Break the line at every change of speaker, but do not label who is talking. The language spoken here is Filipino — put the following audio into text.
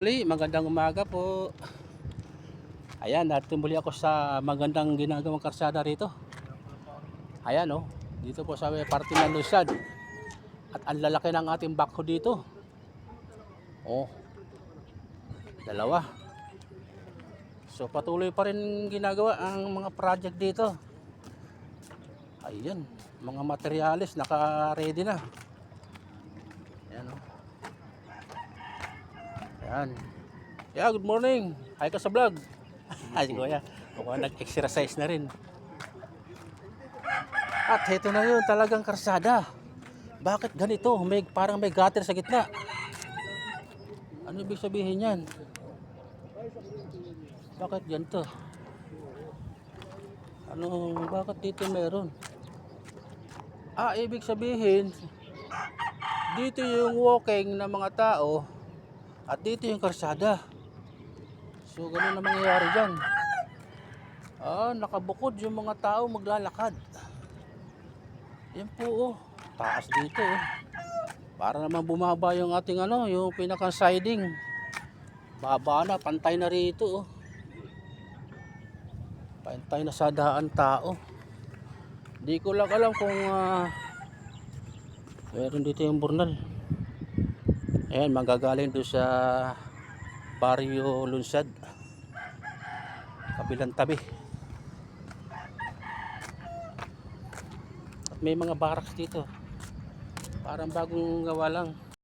Magandang umaga po. Ayan, narito muli ako sa magandang ginagawang karsada rito. Ayan oh, dito po sa parte ng Lusad. At ang lalaki ng ating backhoe dito. Oh, dalawa. So patuloy pa rin ginagawa ang mga project dito. Ayan, mga materyales naka-ready na. Ayan oh. Ayan. Yeah, good morning. Hi ka sa vlog. Ay, kuya. Mukhang nag-exercise na rin. At heto na yun, talagang karsada. Bakit ganito? Parang may gutter sa gitna. Ano ibig sabihin yan? Bakit ganito? Bakit dito meron? Ibig sabihin, dito yung walking ng mga tao at dito yung karsada. So, ganun na mangyayari dyan. Nakabukod yung mga tao maglalakad. Yan po oh. Taas dito oh. Para naman bumaba yung ating yung pinaka-siding. Baba na, pantay na rito oh. Pantay na sa daan tao. Di ko lang alam kung meron dito yung burnal. Ayan, manggagaling doon sa Barrio Lunsad. Kabilang tabi. At may mga barracks dito. Parang bagong gawa lang.